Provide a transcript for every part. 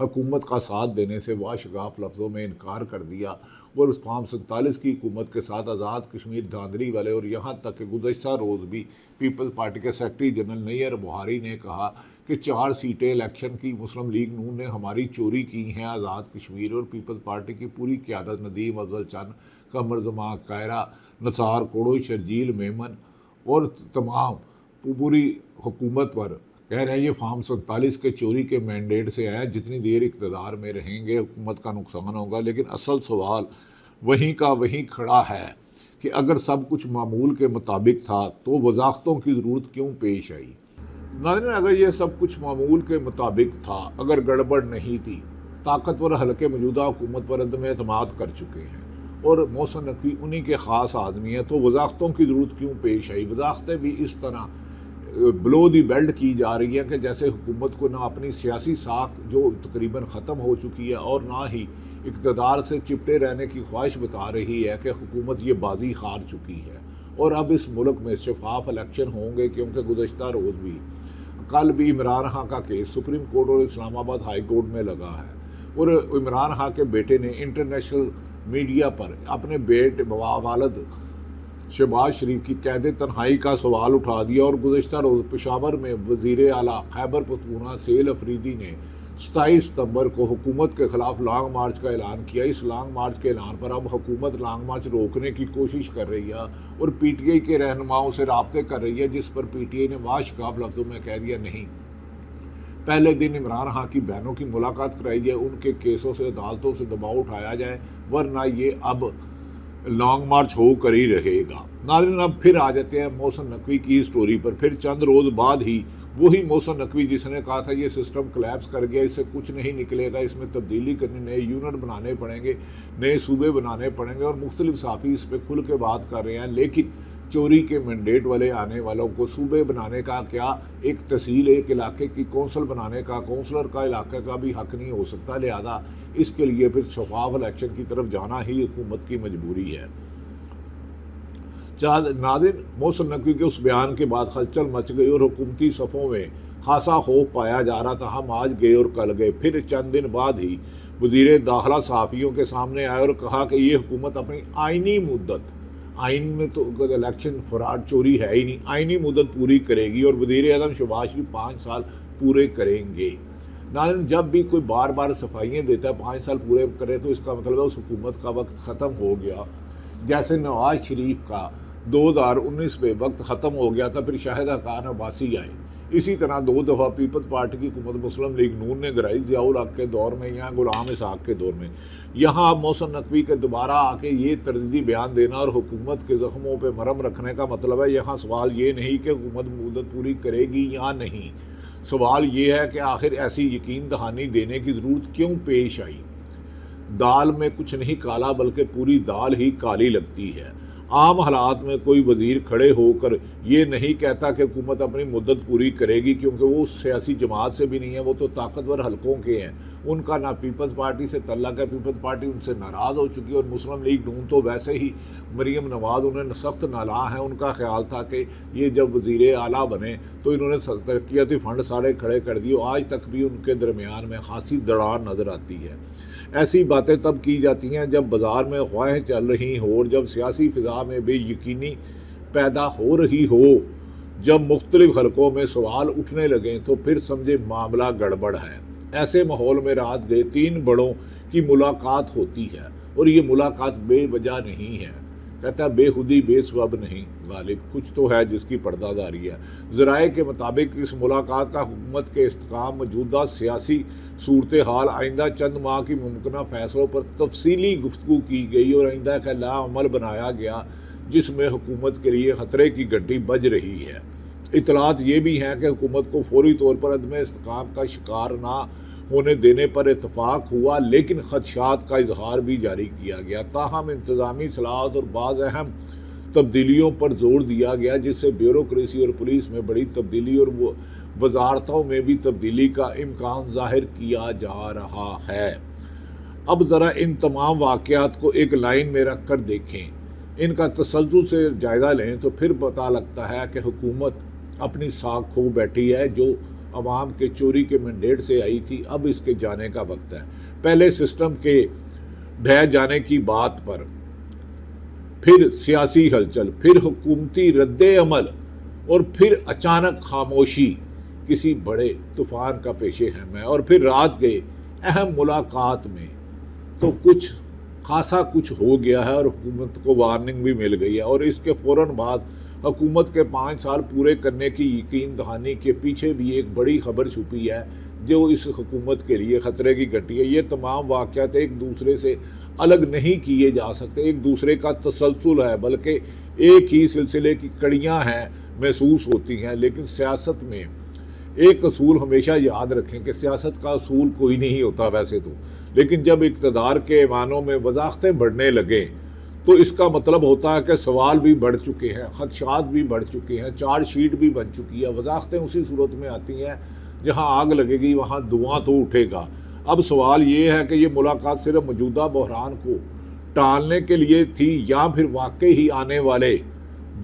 حکومت کا ساتھ دینے سے واشگاف لفظوں میں انکار کر دیا اور اس فارم 47 کی حکومت کے ساتھ آزاد کشمیر دھاندلی والے، اور یہاں تک کہ گزشتہ روز بھی پیپلز پارٹی کے سیکرٹری جنرل نیئر بہاری نے کہا کہ 4 سیٹیں الیکشن کی مسلم لیگ نون نے ہماری چوری کی ہیں۔ آزاد کشمیر اور پیپلز پارٹی کی پوری قیادت ندیم افضل چند، قمر زمان کائرہ، نثار کوڑو، شرجیل میمن اور تمام پوری حکومت پر کہہ رہے ہیں یہ فارم 47 کے چوری کے مینڈیٹ سے ہے، جتنی دیر اقتدار میں رہیں گے حکومت کا نقصان ہوگا۔ لیکن اصل سوال وہیں کا وہیں کھڑا ہے کہ اگر سب کچھ معمول کے مطابق تھا تو وضاحتوں کی ضرورت کیوں پیش آئی؟ ناظرین، اگر یہ سب کچھ معمول کے مطابق تھا، اگر گڑبڑ نہیں تھی، طاقتور حلقے موجودہ حکومت پر عدم اعتماد کر چکے ہیں اور محسن نقوی انہی کے خاص آدمی ہیں، تو وضاحتوں کی ضرورت کیوں پیش آئی؟ وضاحتیں بھی اس طرح بلو دی بیلٹ کی جا رہی ہیں کہ جیسے حکومت کو نہ اپنی سیاسی ساکھ جو تقریباً ختم ہو چکی ہے اور نہ ہی اقتدار سے چپٹے رہنے کی خواہش بتا رہی ہے کہ حکومت یہ بازی ہار چکی ہے اور اب اس ملک میں شفاف الیکشن ہوں گے، کیونکہ گزشتہ روز بھی کل بھی عمران خان کا کیس سپریم کورٹ اور اسلام آباد ہائی کورٹ میں لگا ہے، اور عمران خان کے بیٹے نے انٹرنیشنل میڈیا پر اپنے والد شہباز شریف کی قید تنہائی کا سوال اٹھا دیا، اور گزشتہ روز پشاور میں وزیر اعلیٰ خیبر پختونخوا سہیل افریدی نے 27 ستمبر کو حکومت کے خلاف لانگ مارچ کا اعلان کیا۔ اس لانگ مارچ کے اعلان پر اب حکومت لانگ مارچ روکنے کی کوشش کر رہی ہے اور پی ٹی آئی کے رہنماؤں سے رابطے کر رہی ہے، جس پر پی ٹی آئی نے واشگاف لفظوں میں کہہ دیا نہیں، پہلے دن عمران خان کی بہنوں کی ملاقات کرائی جائے، ان کے کیسوں سے عدالتوں سے دباؤ اٹھایا جائے، ورنہ یہ اب لانگ مارچ ہو کر ہی رہے گا۔ ناظرین، اب پھر آ جاتے ہیں محسن نقوی کی سٹوری پر۔ پھر چند روز بعد ہی وہی محسن نقوی جس نے کہا تھا یہ سسٹم کلیپس کر گیا، اس سے کچھ نہیں نکلے گا، اس میں تبدیلی کرنی، نئے یونٹ بنانے پڑیں گے، نئے صوبے بنانے پڑیں گے، اور مختلف صحافی اس پہ کھل کے بات کر رہے ہیں، لیکن چوری کے مینڈیٹ والے آنے والوں کو صوبے بنانے کا کیا ایک تحصیل، ایک علاقے کی کونسل بنانے کا، کونسلر کا علاقے کا بھی حق نہیں ہو سکتا، لہذا اس کے لیے پھر شفاف الیکشن کی طرف جانا ہی حکومت کی مجبوری ہے۔ ناظرین، محسن نقوی کے اس بیان کے بعد ہلچل مچ گئی اور حکومتی صفوں میں خاصا خوف پایا جا رہا تھا، ہم آج گئے اور کل گئے۔ پھر چند دن بعد ہی وزیر داخلہ صحافیوں کے سامنے آئے اور کہا کہ یہ حکومت اپنی آئینی مدت، آئین میں تو الیکشن فراڈ چوری ہے ہی نہیں، آئینی مدت پوری کرے گی اور وزیر اعظم شہباز شریف 5 سال پورے کریں گے۔ ناظرین، جب بھی کوئی بار بار صفائیاں دیتا ہے 5 سال پورے کرے تو اس کا مطلب ہے اس حکومت کا وقت ختم ہو گیا، جیسے نواز شریف کا 2019 میں وقت ختم ہو گیا تھا، پھر شاہد خاقان عباسی آئے، اسی طرح 2 دفعہ پیپلز پارٹی کی حکومت مسلم لیگ نون نے گرائی، ضیاء الحق کے دور میں یا غلام اسحاق کے دور میں۔ یہاں اب محسن نقوی کے دوبارہ آ کے یہ تردیدی بیان دینا اور حکومت کے زخموں پہ مرہم رکھنے کا مطلب ہے یہاں سوال یہ نہیں کہ حکومت مدت پوری کرے گی یا نہیں، سوال یہ ہے کہ آخر ایسی یقین دہانی دینے کی ضرورت کیوں پیش آئی؟ دال میں کچھ نہیں کالا بلکہ پوری دال ہی کالی لگتی ہے۔ عام حالات میں کوئی وزیر کھڑے ہو کر یہ نہیں کہتا کہ حکومت اپنی مدت پوری کرے گی، کیونکہ وہ اس سیاسی جماعت سے بھی نہیں ہے، وہ تو طاقتور حلقوں کے ہیں، ان کا نہ پیپلز پارٹی سے تعلق ہے، پیپلز پارٹی ان سے ناراض ہو چکی ہے، اور مسلم لیگ نون تو ویسے ہی مریم نواز انہیں سخت نالاں ہیں، ان کا خیال تھا کہ یہ جب وزیر اعلیٰ بنے تو انہوں نے ترقیاتی فنڈ سارے کھڑے کر دیے، آج تک بھی ان کے درمیان میں خاصی دراڑ نظر آتی ہے۔ ایسی باتیں تب کی جاتی ہیں جب بازار میں خواہیں چل رہی ہوں اور جب سیاسی فضا میں بے یقینی پیدا ہو رہی ہو، جب مختلف حلقوں میں سوال اٹھنے لگیں تو پھر سمجھے معاملہ گڑبڑ ہے۔ ایسے ماحول میں رات گئے 3 بڑوں کی ملاقات ہوتی ہے اور یہ ملاقات بے وجہ نہیں ہے، کہتا ہے بے خودی بے سبب نہیں غالب، کچھ تو ہے جس کی پردہ داری ہے۔ ذرائع کے مطابق اس ملاقات کا حکومت کے استحکام، موجودہ سیاسی صورتحال، آئندہ چند ماہ کی ممکنہ فیصلوں پر تفصیلی گفتگو کی گئی اور آئندہ کا عمل بنایا گیا، جس میں حکومت کے لیے خطرے کی گھنٹی بج رہی ہے۔ اطلاعات یہ بھی ہیں کہ حکومت کو فوری طور پر عدم استحکام کا شکار نہ ہونے دینے پر اتفاق ہوا، لیکن خدشات کا اظہار بھی جاری کیا گیا۔ تاہم انتظامی اصلاحات اور بعض اہم تبدیلیوں پر زور دیا گیا، جس سے بیوروکریسی اور پولیس میں بڑی تبدیلی اور وزارتوں میں بھی تبدیلی کا امکان ظاہر کیا جا رہا ہے۔ اب ذرا ان تمام واقعات کو ایک لائن میں رکھ کر دیکھیں، ان کا تسلسل سے جائزہ لیں تو پھر پتہ لگتا ہے کہ حکومت اپنی ساکھ کھو بیٹھی ہے، جو عوام کے چوری کے مینڈیٹ سے آئی تھی، اب اس کے جانے کا وقت ہے۔ پہلے سسٹم کے ڈھہ جانے کی بات پر، پھر سیاسی ہلچل، پھر حکومتی رد عمل، اور پھر اچانک خاموشی کسی بڑے طوفان کا پیش خیم ہے، اور پھر رات گئے اہم ملاقات میں تو کچھ خاصا کچھ ہو گیا ہے اور حکومت کو وارننگ بھی مل گئی ہے، اور اس کے فوراً بعد حکومت کے 5 سال پورے کرنے کی یقین دہانی کے پیچھے بھی ایک بڑی خبر چھپی ہے جو اس حکومت کے لیے خطرے کی گھنٹی ہے۔ یہ تمام واقعات ایک دوسرے سے الگ نہیں کیے جا سکتے، ایک دوسرے کا تسلسل ہے، بلکہ ایک ہی سلسلے کی کڑیاں ہیں، محسوس ہوتی ہیں۔ لیکن سیاست میں ایک اصول ہمیشہ یاد رکھیں کہ سیاست کا اصول کوئی نہیں ہوتا ویسے تو، لیکن جب اقتدار کے ایوانوں میں وضاحتیں بڑھنے لگیں تو اس کا مطلب ہوتا ہے کہ سوال بھی بڑھ چکے ہیں، خدشات بھی بڑھ چکے ہیں، چارج شیٹ بھی بن چکی ہے۔ وضاحتیں اسی صورت میں آتی ہیں جہاں آگ لگے گی وہاں دھواں تو اٹھے گا۔ اب سوال یہ ہے کہ یہ ملاقات صرف موجودہ بحران کو ٹالنے کے لیے تھی یا پھر واقعی ہی آنے والے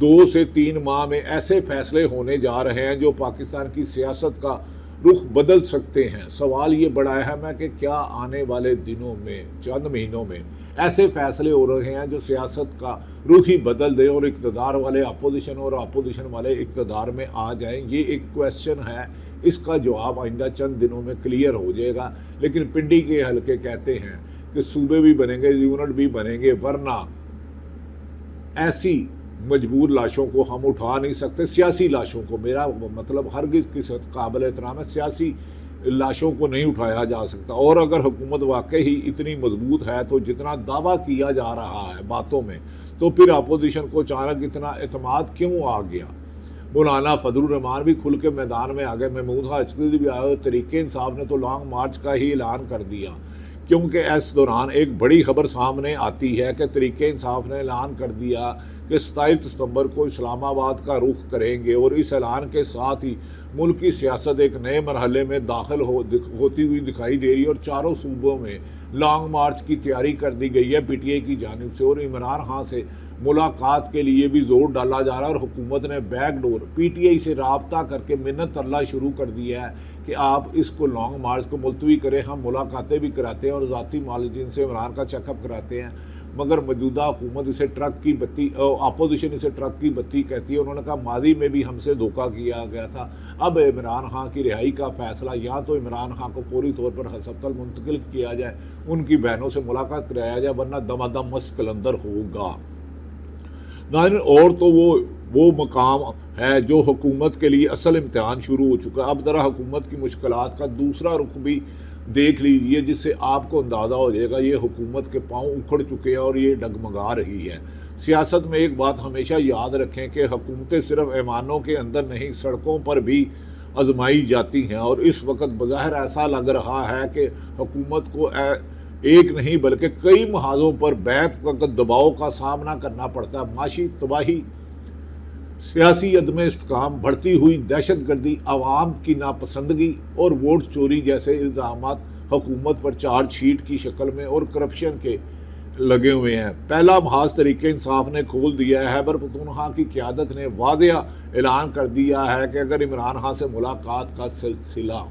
2 سے 3 ماہ میں ایسے فیصلے ہونے جا رہے ہیں جو پاکستان کی سیاست کا رخ بدل سکتے ہیں۔ سوال یہ بڑا اہم ہے کہ کیا آنے والے دنوں میں، چند مہینوں میں ایسے فیصلے ہو رہے ہیں جو سیاست کا رخ ہی بدل دے اور اقتدار والے اپوزیشن اور اپوزیشن والے اقتدار میں آ جائیں؟ یہ ایک کویسچن ہے، اس کا جواب آئندہ چند دنوں میں کلیئر ہو جائے گا۔ لیکن پنڈی کے حلقے کہتے ہیں کہ صوبے بھی بنیں گے، یونٹ بھی بنیں گے، ورنہ ایسی مجبور لاشوں کو ہم اٹھا نہیں سکتے، سیاسی لاشوں کو، میرا مطلب ہرگز کسی قابل احترام ہے، سیاسی لاشوں کو نہیں اٹھایا جا سکتا۔ اور اگر حکومت واقعی ہی اتنی مضبوط ہے تو جتنا دعویٰ کیا جا رہا ہے باتوں میں، تو پھر اپوزیشن کو اچانک اتنا اعتماد کیوں آ گیا؟ مولانا فضل الرحمان بھی کھل کے میدان میں آگئے، محمود حاشمی بھی آئے، اور تحریک انصاف نے تو لانگ مارچ کا ہی اعلان کر دیا، کیونکہ اس دوران ایک بڑی خبر سامنے آتی ہے کہ تحریک انصاف نے اعلان کر دیا کہ 27 ستمبر کو اسلام آباد کا رخ کریں گے، اور اس اعلان کے ساتھ ہی ملک کی سیاست ایک نئے مرحلے میں داخل ہوتی ہوئی دکھائی دے رہی ہے، اور چاروں صوبوں میں لانگ مارچ کی تیاری کر دی گئی ہے پی ٹی آئی کی جانب سے، اور عمران خان سے ملاقات کے لیے بھی زور ڈالا جا رہا ہے، اور حکومت نے back door P T I سے رابطہ کر کے منت ترلا شروع کر دیا ہے کہ آپ اس کو لانگ مارچ کو ملتوی کریں، ہم ملاقاتیں بھی کراتے ہیں اور ذاتی معالجین سے عمران کا چیک اپ کراتے ہیں، مگر موجودہ حکومت اسے ٹرک کی بتی، اپوزیشن اسے ٹرک کی بتی کہتی ہے۔ انہوں نے کہا ماضی میں بھی ہم سے دھوکہ کیا گیا تھا، اب عمران خان کی رہائی کا فیصلہ یا تو عمران خان کو فوری طور پر ہسپتال منتقل کیا جائے، ان کی بہنوں سے ملاقات کرایا جائے، ورنہ دمادم مست قلندر ہوگا۔ ناظرین، اور تو وہ مقام ہے جو حکومت کے لیے اصل امتحان شروع ہو چکا ہے۔ اب ذرا حکومت کی مشکلات کا دوسرا رخ بھی دیکھ لیجئے، جس سے آپ کو اندازہ ہو جائے گا یہ حکومت کے پاؤں اکھڑ چکے ہیں اور یہ ڈگمگا رہی ہے۔ سیاست میں ایک بات ہمیشہ یاد رکھیں کہ حکومتیں صرف ایوانوں کے اندر نہیں، سڑکوں پر بھی آزمائی جاتی ہیں، اور اس وقت بظاہر ایسا لگ رہا ہے کہ حکومت کو ایک نہیں بلکہ کئی محاذوں پر بیک وقت دباؤ کا سامنا کرنا پڑتا ہے۔ معاشی تباہی، سیاسی عدم استحکام، بڑھتی ہوئی دہشت گردی، عوام کی ناپسندگی اور ووٹ چوری جیسے الزامات حکومت پر چارج شیٹ کی شکل میں اور کرپشن کے لگے ہوئے ہیں۔ پہلا محاذ تحریک انصاف نے کھول دیا ہے۔ خیبر پختونخوا کی قیادت نے واضح اعلان کر دیا ہے کہ اگر عمران خان سے ملاقات کا سلسلہ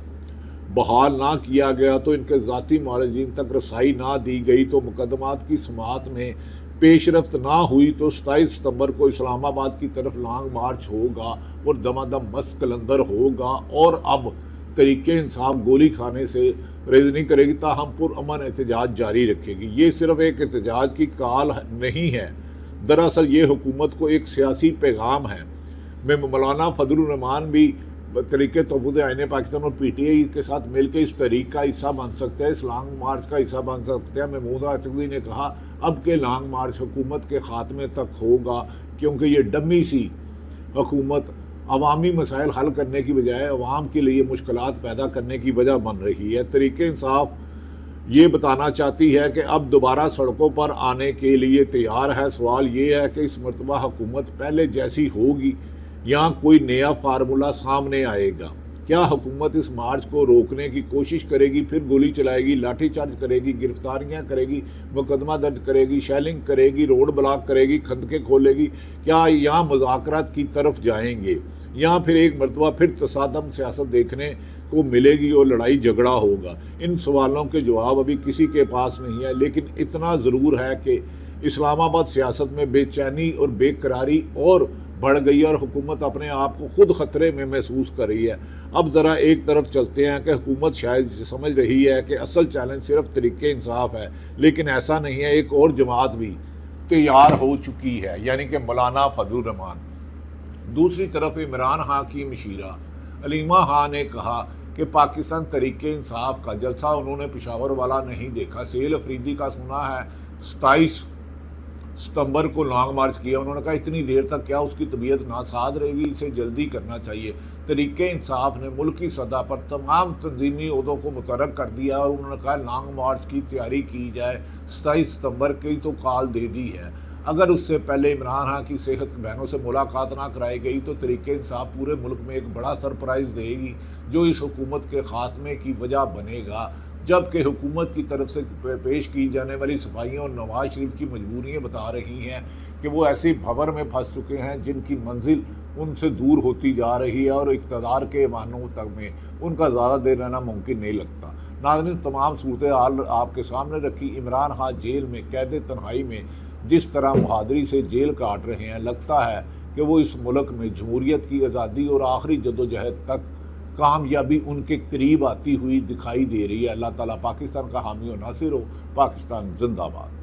بحال نہ کیا گیا تو ان کے ذاتی معالجین تک رسائی نہ دی گئی تو مقدمات کی سماعت میں پیش رفت نہ ہوئی تو 27 ستمبر کو اسلام آباد کی طرف لانگ مارچ ہوگا اور دمادم مست قلندر ہوگا، اور اب تحریک انصاف گولی کھانے سے ریز نہیں کرے گی، تاہم پرامن احتجاج جاری رکھے گی۔ یہ صرف ایک احتجاج کی کال نہیں ہے، دراصل یہ حکومت کو ایک سیاسی پیغام ہے۔ میں مولانا فضل الرحمان بھی طریقے تحفظ آئین پاکستان اور پی ٹی آئی کے ساتھ مل کے اس تحریک کا حصہ بن سکتے ہیں، اس لانگ مارچ کا حصہ بن سکتے ہیں۔ محمود حاشمی نے کہا اب کے لانگ مارچ حکومت کے خاتمے تک ہوگا، کیونکہ یہ ڈمی سی حکومت عوامی مسائل حل کرنے کی بجائے عوام کے لیے مشکلات پیدا کرنے کی وجہ بن رہی ہے۔ تحریک انصاف یہ بتانا چاہتی ہے کہ اب دوبارہ سڑکوں پر آنے کے لیے تیار ہے۔ سوال یہ ہے کہ اس مرتبہ حکومت پہلے جیسی ہوگی یا کوئی نیا فارمولہ سامنے آئے گا۔ کیا حکومت اس مارچ کو روکنے کی کوشش کرے گی، پھر گولی چلائے گی، لاٹھی چارج کرے گی، گرفتاریاں کرے گی، مقدمہ درج کرے گی، شیلنگ کرے گی، روڈ بلاک کرے گی، خندقیں کھولے گی؟ کیا یہاں مذاکرات کی طرف جائیں گے، یہاں پھر ایک مرتبہ پھر تصادم سیاست دیکھنے کو ملے گی اور لڑائی جھگڑا ہوگا؟ ان سوالوں کے جواب ابھی کسی کے پاس نہیں ہے، لیکن اتنا ضرور ہے کہ اسلام آباد سیاست میں بے چینی اور بے قراری اور بڑھ گئی ہے، اور حکومت اپنے آپ کو خود خطرے میں محسوس کر رہی ہے۔ اب ذرا ایک طرف چلتے ہیں کہ حکومت شاید سمجھ رہی ہے کہ اصل چیلنج صرف طریق انصاف ہے، لیکن ایسا نہیں ہے، ایک اور جماعت بھی تیار ہو چکی ہے، یعنی کہ مولانا فضل الرحمان۔ دوسری طرف عمران خان کی مشیرہ علیمہ خان نے کہا کہ پاکستان تحریک انصاف کا جلسہ انہوں نے پشاور والا نہیں دیکھا، سہیل افریدی کا سنا ہے 27 ستمبر کو لانگ مارچ کیا۔ انہوں نے کہا اتنی دیر تک کیا اس کی طبیعت ناساز رہے گی، اسے جلدی کرنا چاہیے۔ تحریک انصاف نے ملکی سطح پر تمام تنظیمی عہدوں کو متحرک کر دیا، اور انہوں نے کہا لانگ مارچ کی تیاری کی جائے، 27 ستمبر کی تو کال دے دی ہے۔ اگر اس سے پہلے عمران خان کی صحت بہنوں سے ملاقات نہ کرائی گئی تو تحریک انصاف پورے ملک میں ایک بڑا سرپرائز دے گی، جو اس حکومت کے خاتمے کی وجہ بنے گا، جبکہ حکومت کی طرف سے پیش کی جانے والی صفائیاں اور نواز شریف کی مجبوریاں بتا رہی ہیں کہ وہ ایسی بھنور میں پھنس چکے ہیں جن کی منزل ان سے دور ہوتی جا رہی ہے، اور اقتدار کے ایوانوں تک میں ان کا زیادہ دیر رہنا ممکن نہیں لگتا۔ ناظرین، تمام صورتحال آپ کے سامنے رکھی۔ عمران خان جیل میں قید تنہائی میں جس طرح بہادری سے جیل کاٹ رہے ہیں، لگتا ہے کہ وہ اس ملک میں جمہوریت کی آزادی اور آخری جدوجہد تک کامیابی ان کے قریب آتی ہوئی دکھائی دے رہی ہے۔ اللہ تعالیٰ پاکستان کا حامی و ناصر ہو۔ پاکستان زندہ باد۔